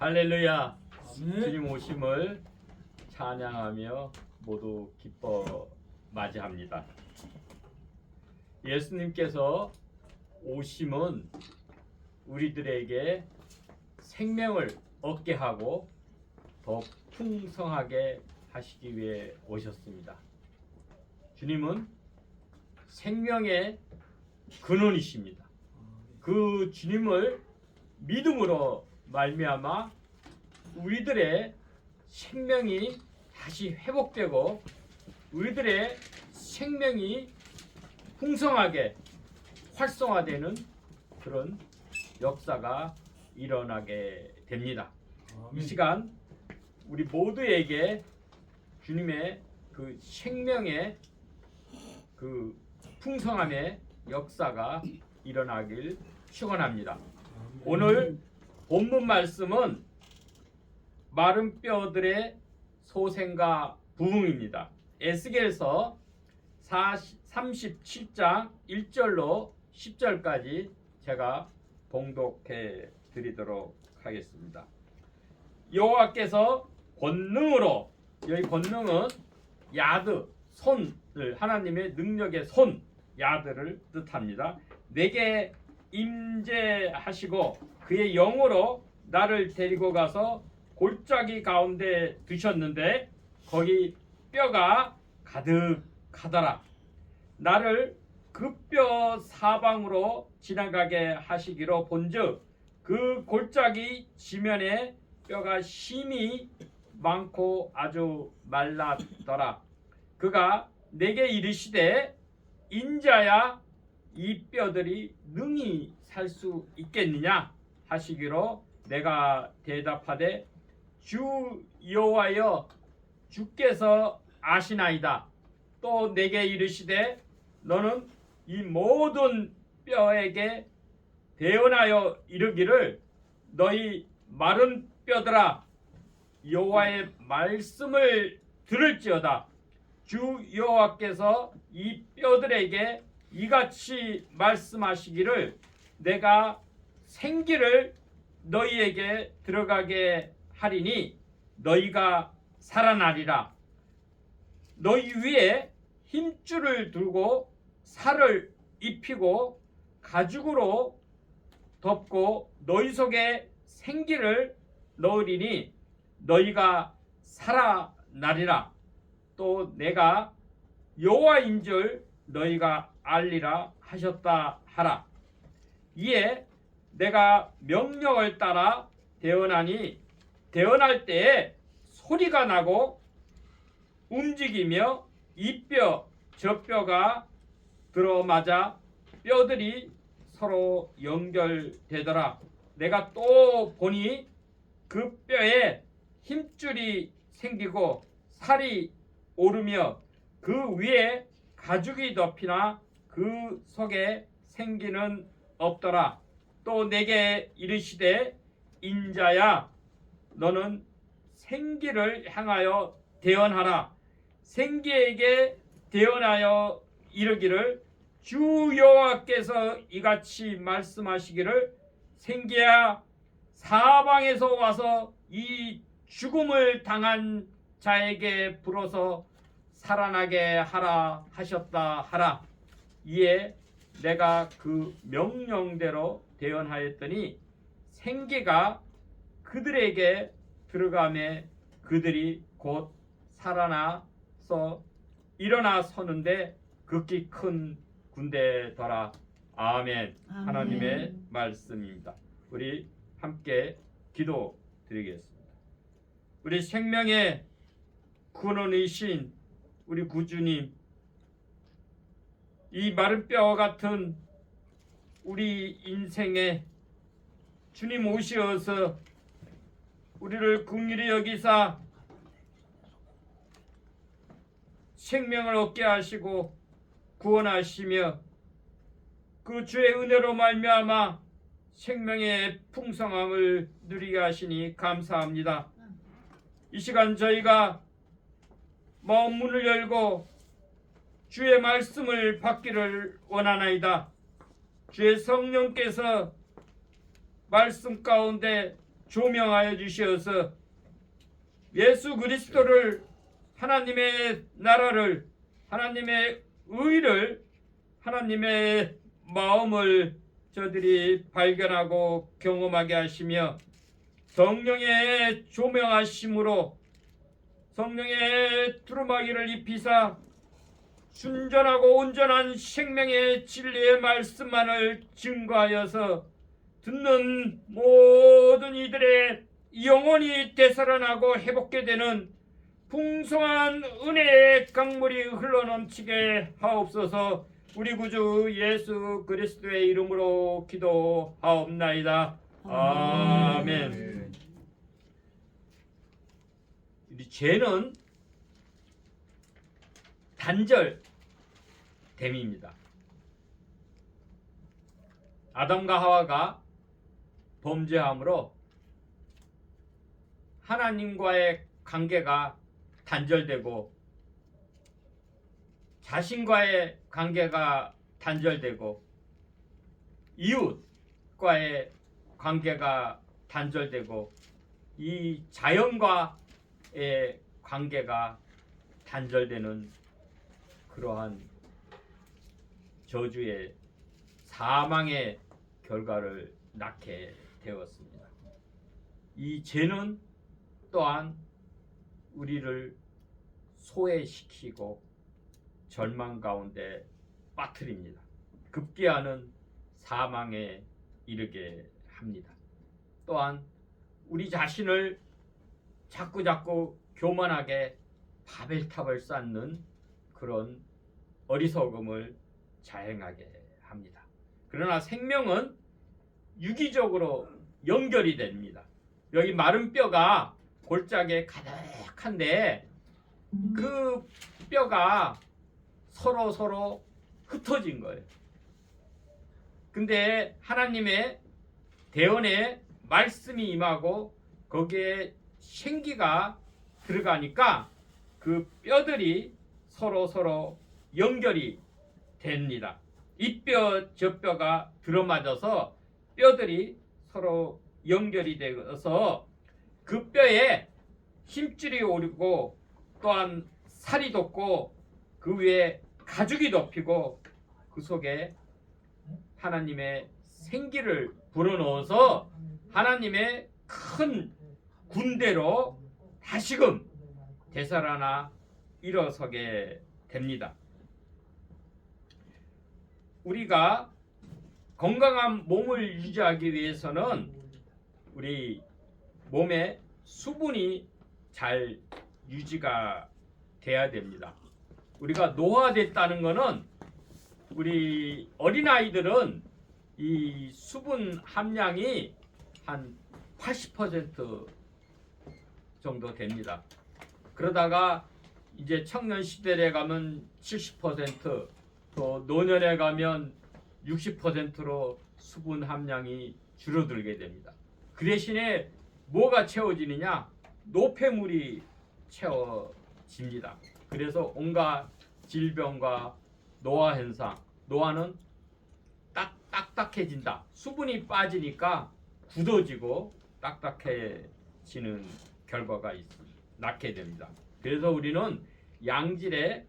할렐루야. 아멘. 주님 오심을 찬양하며 모두 기뻐 맞이합니다. 예수님께서 오심은 우리들에게 생명을 얻게 하고 더 풍성하게 하시기 위해 오셨습니다. 주님은 생명의 근원이십니다. 그 주님을 믿음으로 말미암아 우리들의 생명이 다시 회복되고 우리들의 생명이 풍성하게 활성화되는 그런 역사가 일어나게 됩니다. 이 시간 우리 모두에게 주님의 그 생명의 그 풍성함의 역사가 일어나길 축원합니다. 오늘 본문 말씀은 마른 뼈들의 소생과 부흥입니다. 에스겔서 37장 1절로 10절까지 제가 봉독해 드리도록 하겠습니다. 여호와께서 권능으로, 여기 권능은 야드, 손을, 하나님의 능력의 손, 야드를 뜻합니다. 내게 임재하시고 그의 영으로 나를 데리고 가서 골짜기 가운데 두셨는데 거기 뼈가 가득하더라. 나를 그 뼈 사방으로 지나가게 하시기로 본즉 그 골짜기 지면에 뼈가 심히 많고 아주 말랐더라. 그가 내게 이르시되 인자야 이 뼈들이 능히 살 수 있겠느냐 하시기로 내가 대답하되 주 여호와여 주께서 아시나이다. 또 내게 이르시되 너는 이 모든 뼈에게 대언하여 이르기를 너희 마른 뼈들아 여호와의 말씀을 들을지어다. 주 여호와께서 이 뼈들에게 이같이 말씀하시기를 내가 생기를 너희에게 들어가게 하리니 너희가 살아나리라. 너희 위에 힘줄을 들고 살을 입히고 가죽으로 덮고 너희 속에 생기를 넣으리니 너희가 살아나리라. 또 내가 여호와인 줄 너희가 알리라 하셨다 하라. 이에 내가 명령을 따라 대언하니 대언할 때에 소리가 나고 움직이며 이 뼈 저 뼈가 들어맞아 뼈들이 서로 연결되더라. 내가 또 보니 그 뼈에 힘줄이 생기고 살이 오르며 그 위에 가죽이 덮이나 그 속에 생기는 없더라. 또 내게 이르시되 인자야 너는 생기를 향하여 대언하라. 생기에게 대언하여 이르기를 주 여호와께서 이같이 말씀하시기를 생기야 사방에서 와서 이 죽음을 당한 자에게 불어서 살아나게 하라 하셨다 하라. 이에 내가 그 명령대로 대언하였더니 생기가 그들에게 들어가매 그들이 곧 살아나서 일어나 서는데 극히 큰 군대더라. 아멘. 하나님의 말씀입니다. 우리 함께 기도 드리겠습니다. 우리 생명의 근원이신 우리 구주님, 이 마른 뼈와 같은 우리 인생에 주님 오시어서 우리를 긍휼히 여기사 생명을 얻게 하시고 구원하시며 그 주의 은혜로 말미암아 생명의 풍성함을 누리게 하시니 감사합니다. 이 시간 저희가 마음 문을 열고 주의 말씀을 받기를 원하나이다. 주의 성령께서 말씀 가운데 조명하여 주시어서 예수 그리스도를, 하나님의 나라를, 하나님의 의를, 하나님의 마음을 저들이 발견하고 경험하게 하시며 성령의 조명하심으로 성령의 두루마기를 입히사 순전하고 온전한 생명의 진리의 말씀만을 증거하여서 듣는 모든 이들의 영혼이 되살아나고 회복게 되는 풍성한 은혜의 강물이 흘러넘치게 하옵소서. 우리 구주 예수 그리스도의 이름으로 기도하옵나이다. 아멘. 우리 죄는 단절됨입니다. 아담과 하와가 범죄함으로 하나님과의 관계가 단절되고 자신과의 관계가 단절되고 이웃과의 관계가 단절되고 이 자연과의 관계가 단절되는 그러한 저주의 사망의 결과를 낳게 되었습니다. 이 죄는 또한 우리를 소외시키고 절망 가운데 빠뜨립니다. 급기야는 사망에 이르게 합니다. 또한 우리 자신을 자꾸자꾸 교만하게 바벨탑을 쌓는 그런 어리석음을 자행하게 합니다. 그러나 생명은 유기적으로 연결이 됩니다. 여기 마른 뼈가 골짜기에 가득한데 그 뼈가 서로 흩어진 거예요. 근데 하나님의 대언의 말씀이 임하고 거기에 생기가 들어가니까 그 뼈들이 서로 연결이 됩니다. 이 뼈 저 뼈가 들어맞아서 뼈들이 서로 연결이 되어서 그 뼈에 힘줄이 오르고 또한 살이 돋고 그 위에 가죽이 덮이고 그 속에 하나님의 생기를 불어넣어서 하나님의 큰 군대로 다시금 되살아나 일어서게 됩니다. 우리가 건강한 몸을 유지하기 위해서는 우리 몸에 수분이 잘 유지가 돼야 됩니다. 우리가 노화됐다는 것은 우리 어린아이들은 이 수분 함량이 한 80% 정도 됩니다. 그러다가 이제 청년 시대에 가면 70%, 또 노년에 가면 60%로 수분 함량이 줄어들게 됩니다. 그 대신에 뭐가 채워지느냐? 노폐물이 채워집니다. 그래서 온갖 질병과 노화 현상, 노화는 딱딱해진다. 수분이 빠지니까 굳어지고 딱딱해지는 결과가 낳게 됩니다. 그래서 우리는 양질의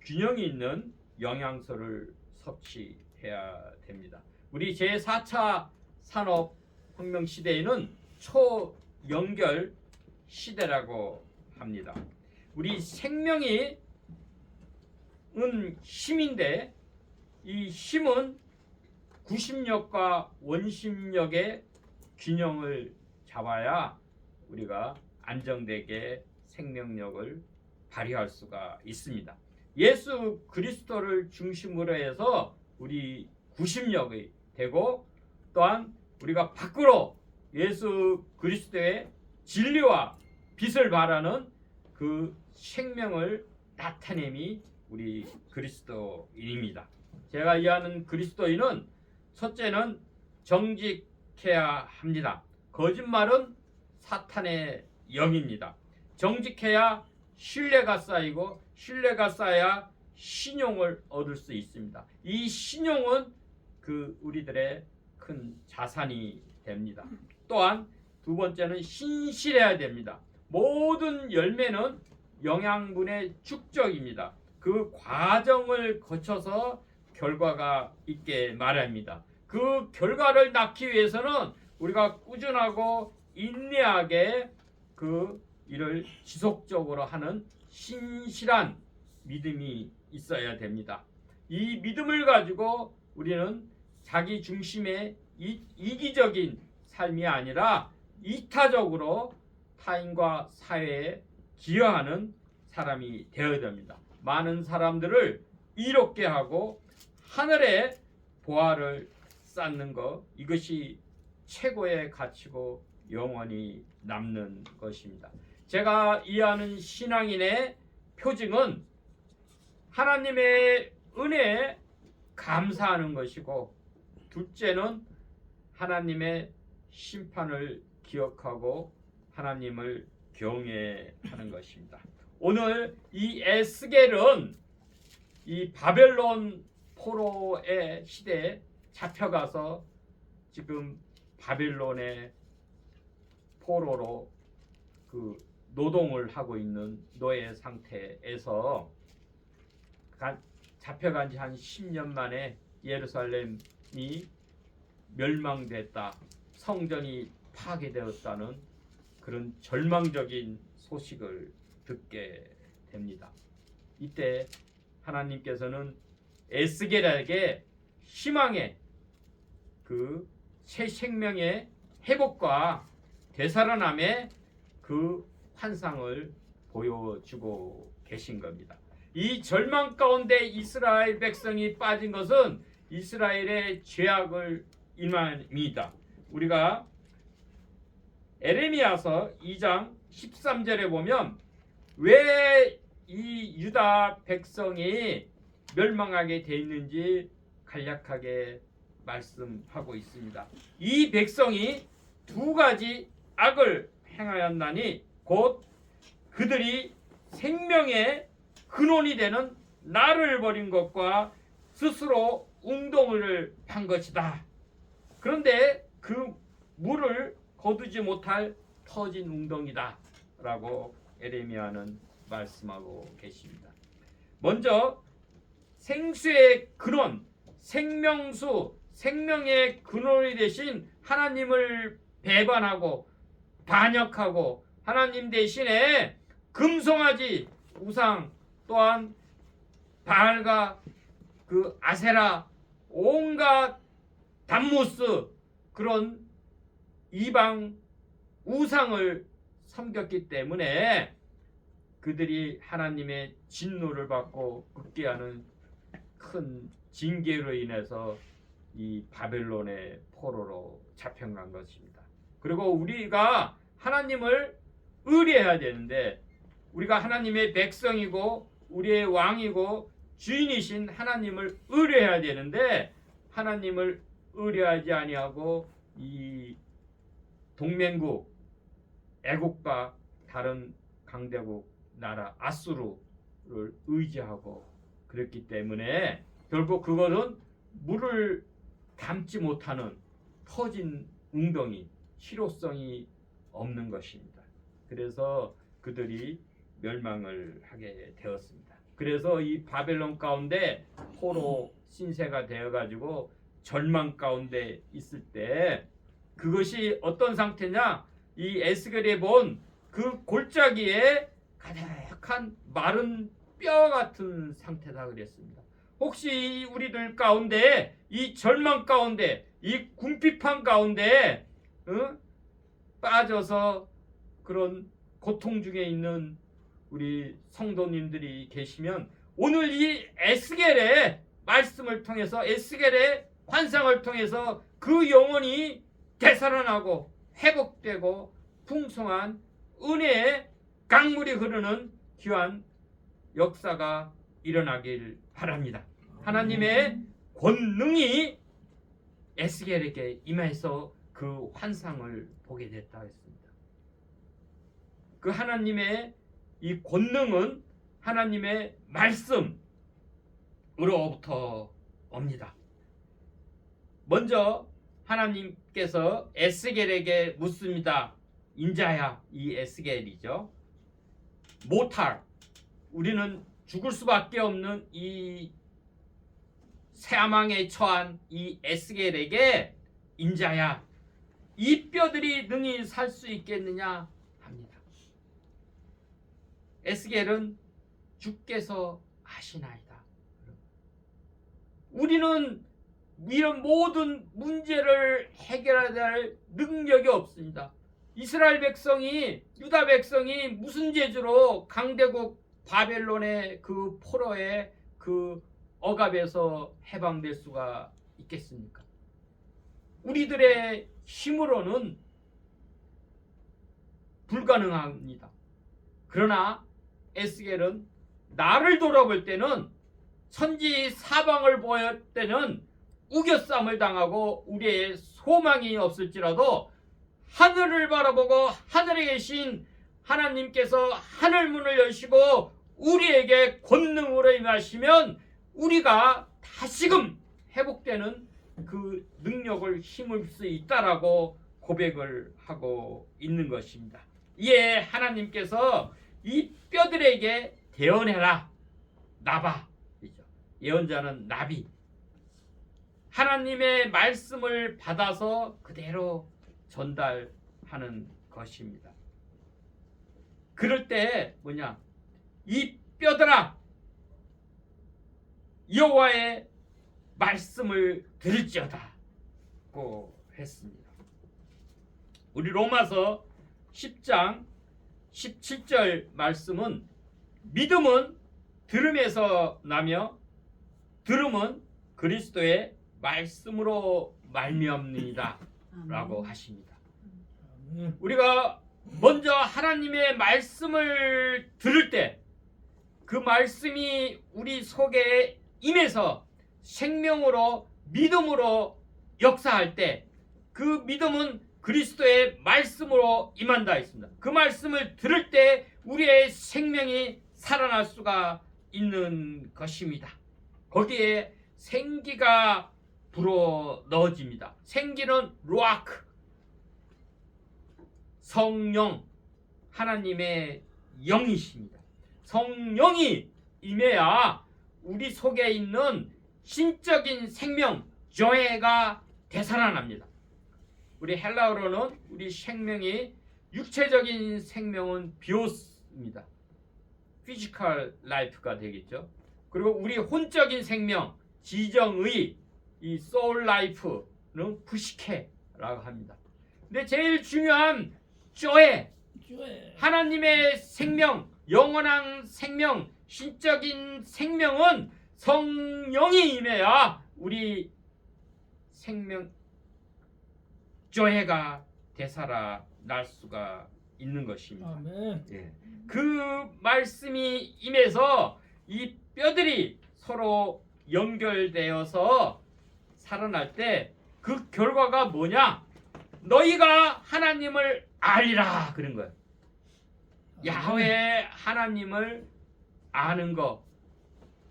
균형이 있는 영양소를 섭취해야 됩니다. 우리 제4차 산업혁명 시대에는 초연결 시대라고 합니다. 우리 생명이 힘인데 이 힘은 구심력과 원심력의 균형을 잡아야 우리가 안정되게 생명력을 발휘할 수가 있습니다. 예수 그리스도를 중심으로 해서 우리 구심력이 되고 또한 우리가 밖으로 예수 그리스도의 진리와 빛을 발하는 그 생명을 나타냄이 우리 그리스도인입니다. 제가 이해하는 그리스도인은 첫째는 정직해야 합니다. 거짓말은 사탄의 영입니다. 정직해야 신뢰가 쌓이고 신뢰가 쌓아야 신용을 얻을 수 있습니다. 이 신용은 그 우리들의 큰 자산이 됩니다. 또한 두 번째는 신실해야 됩니다. 모든 열매는 영양분의 축적입니다. 그 과정을 거쳐서 결과가 있게 말합니다. 그 결과를 낳기 위해서는 우리가 꾸준하고 인내하게 그 일을 지속적으로 하는 신실한 믿음이 있어야 됩니다. 이 믿음을 가지고 우리는 자기 중심의 이기적인 삶이 아니라 이타적으로 타인과 사회에 기여하는 사람이 되어야 됩니다. 많은 사람들을 이롭게 하고 하늘의 보화를 쌓는 것, 이것이 최고의 가치고 영원히 남는 것입니다. 제가 이해하는 신앙인의 표징은 하나님의 은혜에 감사하는 것이고, 둘째는 하나님의 심판을 기억하고 하나님을 경외하는 것입니다. 오늘 이 에스겔은 이 바벨론 포로의 시대에 잡혀가서 지금 바벨론의 포로로 그 노동을 하고 있는 노예 상태에서 잡혀간 지 한 10년 만에 예루살렘이 멸망됐다, 성전이 파괴되었다는 그런 절망적인 소식을 듣게 됩니다. 이때 하나님께서는 에스겔에게 희망의 그 새 생명의 회복과 되살아남의 그 환상을 보여주고 계신 겁니다. 이 절망 가운데 이스라엘 백성이 빠진 것은 이스라엘의 죄악을 임함이다. 우리가 에레미야서 2장 13절에 보면 왜 이 유다 백성이 멸망하게 돼 있는지 간략하게 말씀하고 있습니다. 이 백성이 두 가지 악을 행하였나니 곧 그들이 생명의 근원이 되는 나를 버린 것과 스스로 웅덩이를 판 것이다. 그런데 그 물을 거두지 못할 터진 웅덩이다 라고 에레미야는 말씀하고 계십니다. 먼저 생수의 근원, 생명수, 생명의 근원이 되신 하나님을 배반하고 반역하고 하나님 대신에 금송아지 우상, 또한 바알과 그 아세라, 온갖 담무스, 그런 이방 우상을 섬겼기 때문에 그들이 하나님의 진노를 받고 극기하는 큰 징계로 인해서 이 바벨론의 포로로 잡혀간 것입니다. 그리고 우리가 하나님을 의뢰해야 되는데, 우리가 하나님의 백성이고 우리의 왕이고 주인이신 하나님을 의뢰해야 되는데, 하나님을 의뢰하지 아니하고 이 동맹국 애국과 다른 강대국 나라 아수르를 의지하고 그랬기 때문에 결국 그거는 물을 담지 못하는 터진 웅덩이, 실효성이 없는 것입니다. 그래서 그들이 멸망을 하게 되었습니다. 그래서 이 바벨론 가운데 포로 신세가 되어가지고 절망 가운데 있을 때 그것이 어떤 상태냐, 이 에스겔에 본 그 골짜기에 가득한 마른 뼈 같은 상태다 그랬습니다. 혹시 우리들 가운데 이 절망 가운데 이 궁핍한 가운데 빠져서 그런 고통 중에 있는 우리 성도님들이 계시면 오늘 이 에스겔의 말씀을 통해서, 에스겔의 환상을 통해서 그 영혼이 되살아나고 회복되고 풍성한 은혜의 강물이 흐르는 귀한 역사가 일어나길 바랍니다. 하나님의 권능이 에스겔에게 임해서 그 환상을 보게 됐다 했습니다. 그 하나님의 이 권능은 하나님의 말씀으로부터 옵니다. 먼저 하나님께서 에스겔에게 묻습니다. 인자야 이 에스겔이죠. 모탈, 우리는 죽을 수밖에 없는 이 사망에 처한 이 에스겔에게 인자야 이 뼈들이 능히 살 수 있겠느냐 합니다. 에스겔은 주께서 하시나이다. 우리는 이런 모든 문제를 해결해야 할 능력이 없습니다. 이스라엘 백성이, 유다 백성이 무슨 재주로 강대국 바벨론의 그 포로의 그 억압에서 해방될 수가 있겠습니까? 우리들의 힘으로는 불가능합니다. 그러나 에스겔은 나를 돌아볼 때는 천지 사방을 보일 때는 우겨쌈을 당하고 우리의 소망이 없을지라도 하늘을 바라보고 하늘에 계신 하나님께서 하늘 문을 여시고 우리에게 권능으로 임하시면 우리가 다시금 회복되는 그 능력을 힘을 수 있다라고 고백을 하고 있는 것입니다. 이에 하나님께서 이 뼈들에게 대언해라. 나바. 예언자는 나비. 하나님의 말씀을 받아서 그대로 전달하는 것입니다. 그럴 때 뭐냐? 이 뼈들아 여호와의 말씀을 들을지어다고 했습니다. 우리 로마서 10장 17절 말씀은 믿음은 들음에서 나며 들음은 그리스도의 말씀으로 말미암느니라 라고 하십니다. 우리가 먼저 하나님의 말씀을 들을 때 그 말씀이 우리 속에 임해서 생명으로 믿음으로 역사할 때 그 믿음은 그리스도의 말씀으로 임한다 했습니다. 그 말씀을 들을 때 우리의 생명이 살아날 수가 있는 것입니다. 거기에 생기가 불어 넣어집니다. 생기는 루아크, 성령, 하나님의 영이십니다. 성령이 임해야 우리 속에 있는 신적인 생명, 조에가 되살아납니다. 우리 헬라어로는 우리 생명이 육체적인 생명은 비오스입니다. 피지컬 라이프가 되겠죠. 그리고 우리 혼적인 생명, 지정의, 이 소울 라이프는 부시케라고 합니다. 근데 제일 중요한 조에, 하나님의 생명, 영원한 생명, 신적인 생명은 성령이 임해야 우리 생명 조회가 되살아날 수가 있는 것입니다. 아멘. 예. 그 말씀이 임해서 이 뼈들이 서로 연결되어서 살아날 때 그 결과가 뭐냐? 너희가 하나님을 알리라 그런 거예요. 야훼 하나님을 아는 것,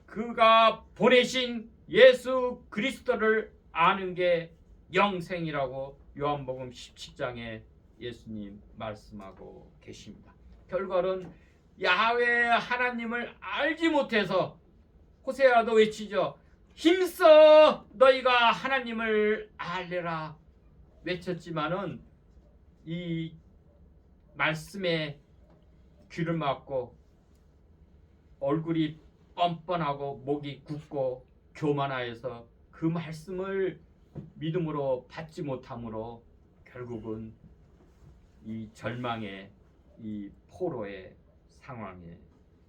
그가 보내신 예수 그리스도를 아는 게 영생이라고 요한복음 17장에 예수님 말씀하고 계십니다. 결과는 야훼 하나님을 알지 못해서 호세아도 외치죠. 힘써 너희가 하나님을 알리라 외쳤지만은 이 말씀에 귀를 막고 얼굴이 뻔뻔하고 목이 굳고 교만하여서 그 말씀을 믿음으로 받지 못함으로 결국은 이 절망의 이 포로의 상황에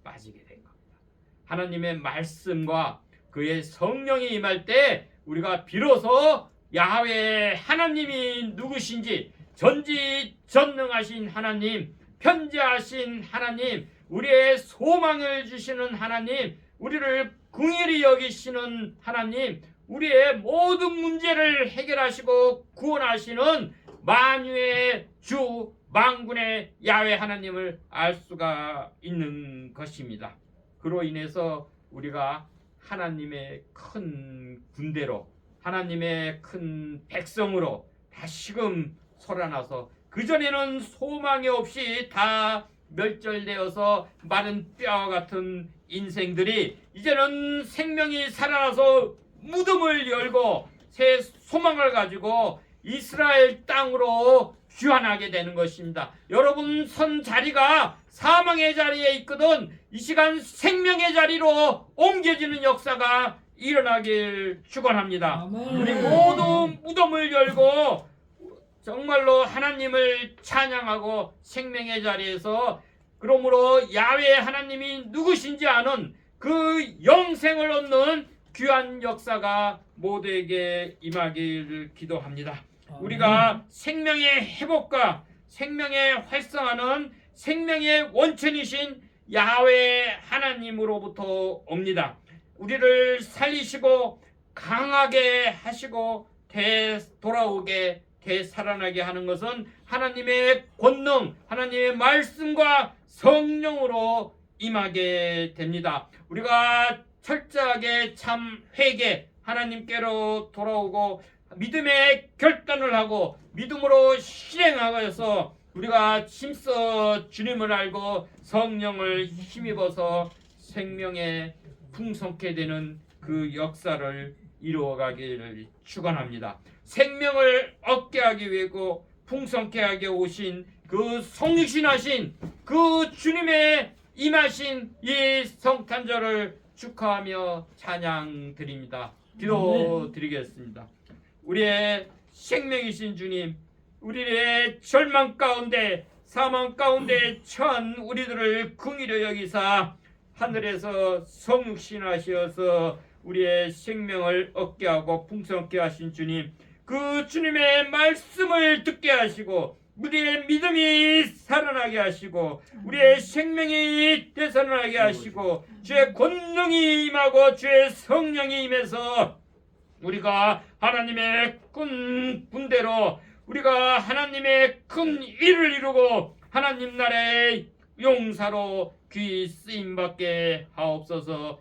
빠지게 된 겁니다. 하나님의 말씀과 그의 성령이 임할 때 우리가 비로소 야훼 하나님이 누구신지, 전지전능하신 하나님, 편지하신 하나님, 우리의 소망을 주시는 하나님, 우리를 긍휼히 여기시는 하나님, 우리의 모든 문제를 해결하시고 구원하시는 만유의 주 만군의 야훼 하나님을 알 수가 있는 것입니다. 그로 인해서 우리가 하나님의 큰 군대로, 하나님의 큰 백성으로 다시금 살아나서 그전에는 소망이 없이 다 멸절되어서 마른 뼈와 같은 인생들이 이제는 생명이 살아나서 무덤을 열고 새 소망을 가지고 이스라엘 땅으로 귀환하게 되는 것입니다. 여러분 선 자리가 사망의 자리에 있거든 이 시간 생명의 자리로 옮겨지는 역사가 일어나길 축원합니다. 우리 모두 무덤을 열고 정말로 하나님을 찬양하고 생명의 자리에서 그러므로 야훼 하나님이 누구신지 아는 그 영생을 얻는 귀한 역사가 모두에게 임하기를 기도합니다. 우리가 생명의 회복과 생명의 활성화는 생명의 원천이신 야훼 하나님으로부터 옵니다. 우리를 살리시고 강하게 하시고 되돌아오게 되살아나게 하는 것은 하나님의 권능, 하나님의 말씀과 성령으로 임하게 됩니다. 우리가 철저하게 참 회개, 하나님께로 돌아오고 믿음의 결단을 하고 믿음으로 실행하여서 우리가 힘써 주님을 알고 성령을 힘입어서 생명에 풍성케 되는 그 역사를 이루어가기를 축원합니다. 생명을 얻게 하기 위하고 풍성케 하게 오신 그 성육신하신 그 주님의 임하신 이 성탄절을 축하하며 찬양 드립니다. 기도 드리겠습니다. 우리의 생명이신 주님, 우리의 절망 가운데 사망 가운데 처한 우리들을 긍휼히 여기사 하늘에서 성육신하시어서 우리의 생명을 얻게 하고 풍성케 하신 주님, 그 주님의 말씀을 듣게 하시고 우리의 믿음이 살아나게 하시고 우리의 생명이 되살아나게 하시고 주의 권능이 임하고 주의 성령이 임해서 우리가 하나님의 큰 군대로 우리가 하나님의 큰 일을 이루고 하나님 나라의 용사로 귀 쓰임받게 하옵소서.